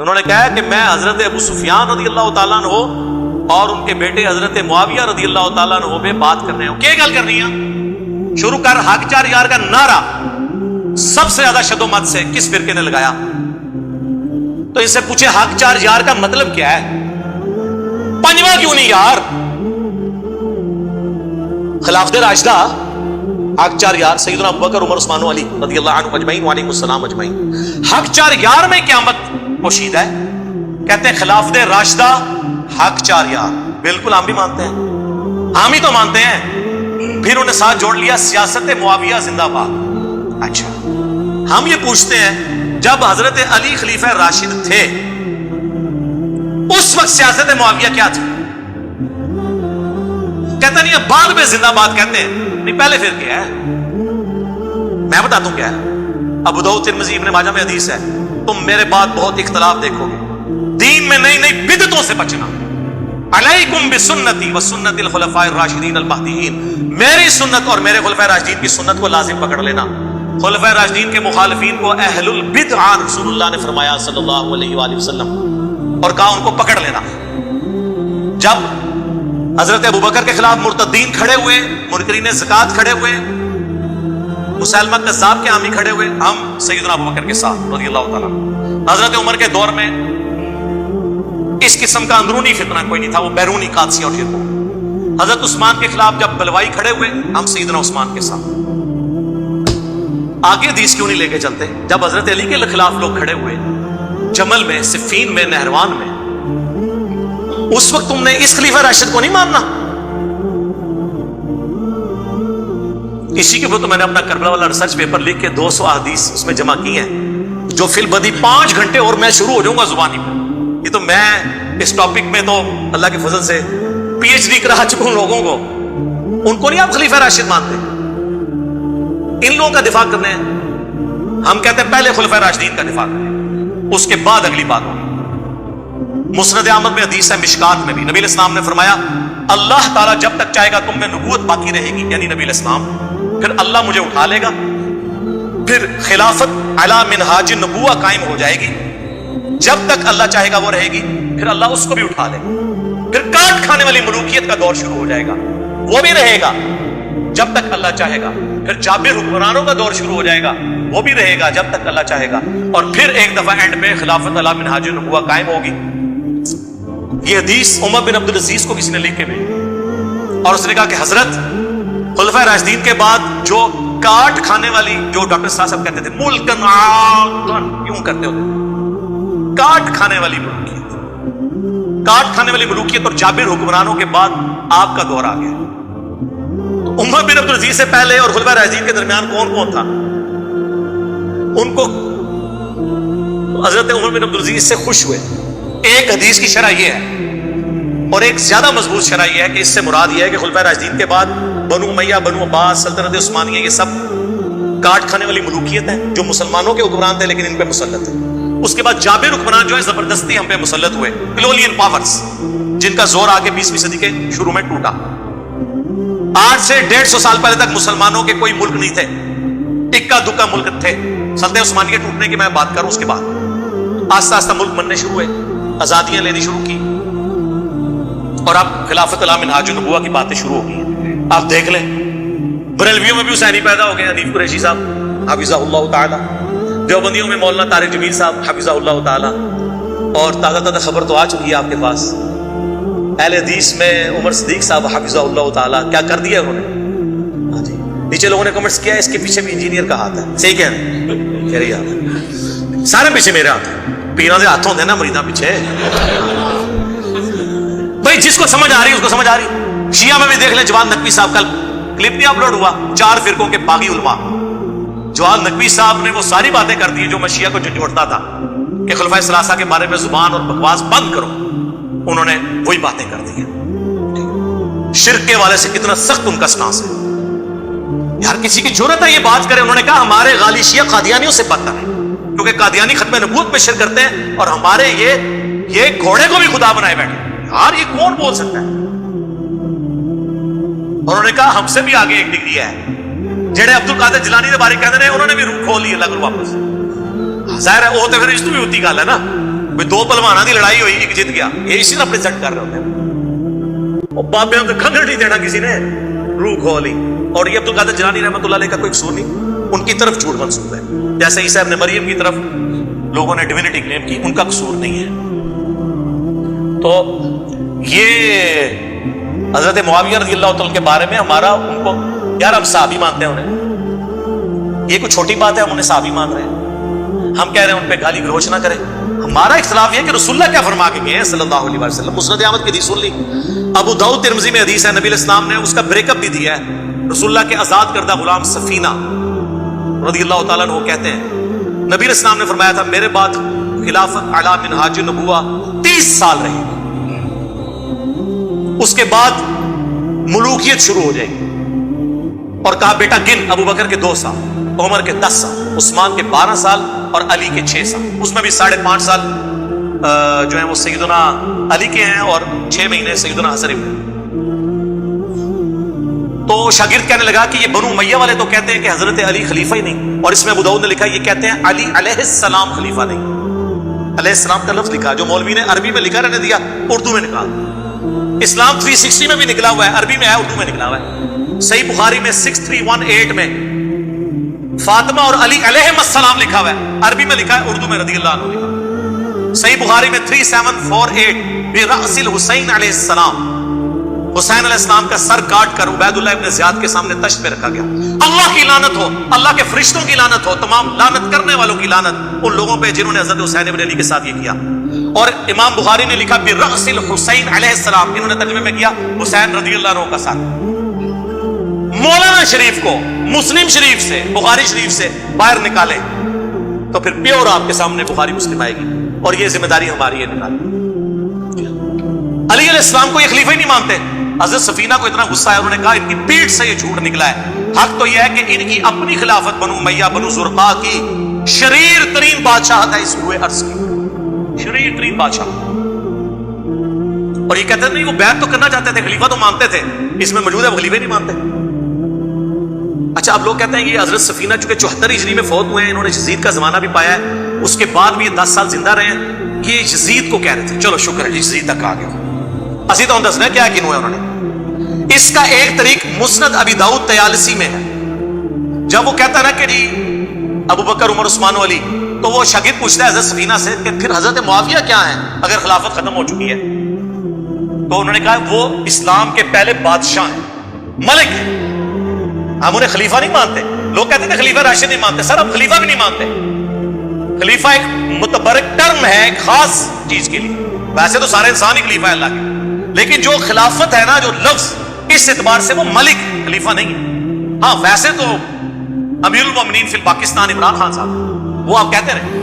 انہوں نے کہا کہ میں حضرت ابو سفیان رضی اللہ تعالیٰ عنہ اور ان کے بیٹے حضرت معاویہ رضی اللہ تعالیٰ عنہ پہ بات کرنے ہوں. کیا گل کرنی ہے؟ شروع کر حق چار یار کا نعرہ سب سے زیادہ شد و مت سے کس فرقے نے لگایا؟ تو ان سے پوچھے حق چار یار کا مطلب کیا ہے؟ پنجواں کیوں نہیں یار؟ خلافت راشدہ حق چار یار سیدنا ابوبکر عمر عثمان و علی رضی اللہ عنہ اجمعین وعلیکم السلام اجمعین. حق چار یار میں قیامت پوشید ہے. کہتے ہیں خلافت راشدہ حق چار یار. بالکل ہم بھی مانتے ہیں, ہم ہی تو مانتے ہیں. پھر انہیں ساتھ جوڑ لیا سیاست معاویہ زندہ باد. اچھا ہم یہ پوچھتے ہیں جب حضرت علی خلیفہ راشد تھے اس وقت سیاست معاویہ کیا تھی؟ کہتا نہیں ہے بعد میں زندہ باد کہتے ہیں. نہیں پہلے پھر کیا ہے؟ میں بتاتا ہوں کیا ہے. ابو داؤد ترمذی ابن ماجہ میں حدیث ہے, تم میرے بعد بہت اختلاف دیکھو گے, دین میں نئی نئی بدعتوں سے بچنا. علیکم بسنتی وسنت الخلفاء الراشدین المہدیین, میری سنت اور میرے خلفاء راشدین کی سنت کو لازم پکڑ لینا. خلفاء راشدین کے مخالفین کو اہل البدع رسول اللہ نے فرمایا صلی اللہ علیہ وآلہ وسلم, اور کہا ان کو پکڑ لینا. جب حضرت ابوبکر کے خلاف مرتدین کھڑے ہوئے, منکرین زکات کھڑے ہوئے, مسلمہ کذاب کے حامی کھڑے ہوئے, ہم سیدنا ابوبکر کے ساتھ رضی اللہ تعالیٰ. حضرت عمر کے دور میں اس قسم کا اندرونی فتنہ کوئی نہیں تھا, وہ بیرونی قادسیہ اور شرک. حضرت عثمان کے خلاف جب بلوائی کھڑے ہوئے, ہم سیدنا عثمان کے ساتھ. آگے حدیث کیوں نہیں لے کے چلتے؟ جب حضرت علی کے خلاف لوگ کھڑے ہوئے جمل میں, صفین میں, نہروان میں, اس وقت تم نے اس خلیفہ راشد کو نہیں ماننا. اسی کے اوپر تو میں نے اپنا کربلا والا ریسرچ پیپر لکھ کے 200 احادیث اس میں جمع کی ہیں, جو فی البدی 5 گھنٹے اور میں شروع ہو جاؤں گا زبانی پر. یہ تو میں اس ٹاپک میں تو اللہ کے فضل سے پی ایچ ڈی کرا چکا ہوں لوگوں کو. ان کو نہیں آپ خلیفہ راشد مانتے؟ ان لوگوں کا دفاع کرنے ہیں. ہم کہتے ہیں پہلے خلفاء راشدین کا دفاع کریں, اس کے بعد اگلی بات ہوگی. مسند احمد میں حدیث ہے, مشکات میں بھی نبی علیہ السلام نے فرمایا اللہ تعالیٰ جب تک چاہے گا تم میں نبوت باقی رہے گی, یعنی نبی علیہ السلام, پھر اللہ مجھے اٹھا لے گا, پھر خلافت علی منہاج نبوہ قائم ہو جائے گی. جب تک اللہ چاہے گا وہ رہے گی, پھر اللہ اس کو بھی اٹھا لے گا. پھر کاٹ کھانے والی ملوکیت کا دور شروع ہو جائے گا, وہ بھی رہے گا جب تک اللہ چاہے گا. پھر جابر حکمرانوں کا دور شروع ہو جائے گا, وہ بھی رہے گا جب تک اللہ چاہے گا. اور پھر ایک دفعہ اینڈ میں خلافت علی منہاج نبوہ قائم ہوگی. یہ حدیث عمر بن عبد العزیز کو کسی نے لکھ کے بھیجی, اور اس نے کہا کہ حضرت خلفاء راشدین کے بعد جو کاٹ کھانے والی, جو ڈاکٹر صاحب کہتے تھے ملکن عاقن, کیوں کرتے ہوتے کاٹ کھانے والی ملوکیت, کاٹ کھانے والی ملوکیت اور جابر حکمرانوں کے بعد آپ کا دور آ گیا. عمر بن عبد العزیز سے پہلے اور خلفاء راشدین کے درمیان کون کون تھا؟ ان کو حضرت عمر بن عبد العزیز سے خوش ہوئے. ایک حدیث کی شرح یہ ہے, اور ایک زیادہ مضبوط شرح یہ ہے کہ اس سے مراد یہ ہے کہ خلفاء راشدین کے بعد بنو امیہ, بنو عباس, سلطنت عثمانیہ, یہ سب کاٹ کھانے والی ملوکیت ہیں جو مسلمانوں کے حکمران تھے لیکن ان پہ مسلط ہیں. اس کے بعد جابر حکمران جو ہے زبردستی ہم پہ مسلط ہوئے, کلولین پاورز, جن کا زور آ کے 20ویں صدی کے شروع میں ٹوٹا. آج سے 150 سال پہلے تک مسلمانوں کے کوئی ملک نہیں تھے, اکا دکا ملک تھے. سلطنت عثمانیہ ٹوٹنے کی میں بات کروں, اس کے بعد آہستہ آہستہ ملک بننے شروع ہوئے, آزادیاں لینی شروع کی, اور اب خلافت علی منہاج نبوہ کی باتیں شروع ہو گئی. آپ دیکھ لیں بریلویوں میں بھی حسینی پیدا ہو گئے, حنیف قریشی صاحب حفظہ اللہ تعالی, دیوبندیوں میں مولانا طارق جمیل صاحب حفظہ اللہ تعالی, اور تازہ تازہ خبر تو آ چکی ہے آپ کے پاس, اہل حدیث میں عمر صدیق صاحب حفظہ اللہ تعالی, کیا کر دیا انہوں نے. ہاں جی, نیچے لوگوں نے کمنٹس کیا اس کے پیچھے بھی انجینئر کا ہاتھ ہے. صحیح کہہ رہے ہیں, سارے پیچھے میرے ہاتھ ہیں, پیروں کے ہاتھ ہوتے ہیں نا مریداں پیچھے. بھائی جس کو سمجھ آ رہی اس کو سمجھ آ رہی. شیعہ میں بھی دیکھ لیں, جواد نقوی صاحب کل کلپ نہیں اپلوڈ ہوا, 4 فرقوں کے باغی علماء, جواد نقوی صاحب نے وہ ساری باتیں کر دی جو میں شیعہ کو جھنجھوڑتا تھا کہ خلفائے ثلاثہ کے بارے میں زبان اور بکواس بند کرو. انہوں نے وہی باتیں کر دی ہیں. شرک کے والے سے کتنا سخت ان کا سٹانس ہے یار, کسی کی جرأت ہے یہ بات کرے. انہوں نے کہا ہمارے غالی شیعہ قادیانیوں سے بدتر ہیں, کیونکہ قادیانی ختم نبوت میں شرک کرتے ہیں, اور ہمارے یہ گھوڑے کو بھی خدا بنائے بیٹھے. یار یہ کون بول سکتا ہے؟ انہوں نے کہا ہم سے بھی آگے ایک ڈگری ہے. جڑے عبد القادر جیلانی کے بارے کہتے ہیں انہوں نے بھی روح کھول لی اللہ کو واپس. ظاہر ہے وہ تو پھر اس تو بھی ہوتی گل ہے نا, دو پہلوانا دی لڑائی ہوئی، ایک جیت گیا، یہ اسی طرح پریزنٹ کر رہے ہوتے ہیں. اور بابے کو کھنگڑ نہیں دینا کسی نے، روح کھولی. اور یہ عبدالقادر جیلانی رحمۃ اللہ علیہ کا کوئی قصور نہیں، ان کی طرف جھوٹ منسوب ہے. جیسے عیسیٰ ابن مریم کی طرف لوگوں نے ڈیوینٹی کلیم کی، ان کا قصور نہیں ہے. تو یہ حضرت معاویہ رضی اللہ تعالیٰ کے بارے میں ہمارا ان کو، یار ہم صحابی مانتے ہیں انہیں، یہ کوئی چھوٹی بات ہے ہم انہیں صحابی مان رہے ہیں. ہم کہہ رہے ہیں ان پہ گالی گلوچ نہ کریں. ہمارا اختلاف یہ ہے کہ رسول اللہ کیا فرما کے گئے ہیں صلی اللہ علیہ وسلم. مسند احمد کی حدیث سن لی، ابو داؤد ترمذی میں حدیث ہے، نبی علیہ السلام نے اس کا بریک اپ بھی دیا ہے. رسول اللہ کے آزاد کردہ غلام سفینہ رضی اللہ تعالیٰ عنہ کہتے ہیں نبی علیہ السلام نے فرمایا تھا میرے بعد خلافت اعلی منہاج النبوہ 30 سال رہے گی، اس کے بعد ملوکیت شروع ہو جائے گی. اور کہا بیٹا گن، ابو بکر کے 2 سال، عمر کے 10 سال، عثمان کے 12 سال اور علی کے 6 سال. اس میں بھی 5.5 سال جو ہیں وہ سیدنا علی کے ہیں اور 6 مہینے سیدنا حسن ابن. تو شاگرد کہنے لگا کہ یہ بنو امیہ والے تو کہتے ہیں کہ حضرت علی خلیفہ ہی نہیں، اور اس میں ابو داؤد نے لکھا یہ کہتے ہیں علی علیہ السلام خلیفہ نہیں. علیہ السلام کا لفظ لکھا، جو مولوی نے عربی میں لکھا رہنے دیا، اردو میں نکال. اسلام 360 میں بھی نکلا ہوا ہے، عربی میں ہے، اردو میں نکلا ہوا ہے. صحیح بخاری میں 6318 میں فاطمہ اور علی علیہ السلام لکھا ہوا ہے، عربی میں لکھا ہے، اردو میں رضی اللہ عنہ لکھا. صحیح بخاری میں 3748 برأس الحسین علیہ السلام، حسین علیہ السلام کا سر کاٹ کر عبید اللہ ابن زیاد کے سامنے تشت پہ رکھا گیا. اللہ کی لعنت ہو، اللہ کے فرشتوں کی لعنت ہو، تمام لعنت کرنے والوں کی لعنت ان لوگوں پہ جنہوں نے حضرت حسین ابن علی کے ساتھ یہ کیا. اور امام بخاری نے لکھا برأس الحسین علیہ السلام، انہوں نے ترجمے میں کیا حسین رضی اللہ عنہ کا ساتھ. مولانا شریف کو مسلم شریف سے، بخاری شریف سے باہر نکالے تو پھر پیور آپ کے سامنے بخاری مسلم آئے گی، اور یہ ذمہ داری ہماری ہے نکالیں. علی علیہ السلام کو یہ خلیفہ ہی نہیں مانتے. حضرت سفینہ کو اتنا غصہ ہے، انہوں نے کہا ان کی پیٹ سے یہ جھوٹ نکلا ہے. حق تو یہ ہے کہ ان کی اپنی خلافت بنو امیہ بنو زرقاء کی شریر ترین بادشاہت ہے اس روئے عرض کی، شریر ترین بادشاہ. اور یہ کہتے ہیں نہیں وہ بیعت تو کرنا چاہتے تھے، خلیفہ تو مانتے تھے، اس میں موجود ہے وہ خلیفہ نہیں مانتے. اچھا اب لوگ کہتے ہیں کہ حضرت سفینہ چونکہ 74 ہجری میں فوت ہوئے ہیں، انہوں نے یزید کا زمانہ بھی پایا ہے، اس کے بعد بھی یہ 10 سال زندہ رہے ہیں. یہ یزید کو کہہ رہے تھے، چلو شکر ہے یزید تک آ گیا. اسی تو ہم دسنا کیا یقین ہوا انہوں نے. اس کا ایک طریق مسند ابی داؤد طیالسی میں ہے. جب وہ کہتا ہے نا کہ جی ابو بکر عمر عثمان و علی، تو وہ شاگرد پوچھتا ہے حضرت سفینہ سے کہ پھر حضرت معاویہ کیا ہیں اگر خلافت ختم ہو چکی ہے؟ تو انہوں نے کہا وہ اسلام کے پہلے بادشاہ ہیں، ملک ہیں، ہم انہیں خلیفہ نہیں مانتے. لوگ کہتے ہیں خلیفہ راشد نہیں مانتے، سر ہم خلیفہ بھی نہیں مانتے. خلیفہ ایک متبرک ٹرم ہے ایک خاص چیز کے لیے، ویسے تو سارے انسان ہی خلیفہ ہے اللہ کے، لیکن جو خلافت ہے نا، جو لفظ، اس اعتبار سے وہ ملک خلیفہ نہیں ہے. ہاں ویسے تو امیر المومنین فی پاکستان عمران خان صاحب وہ آپ کہتے رہے،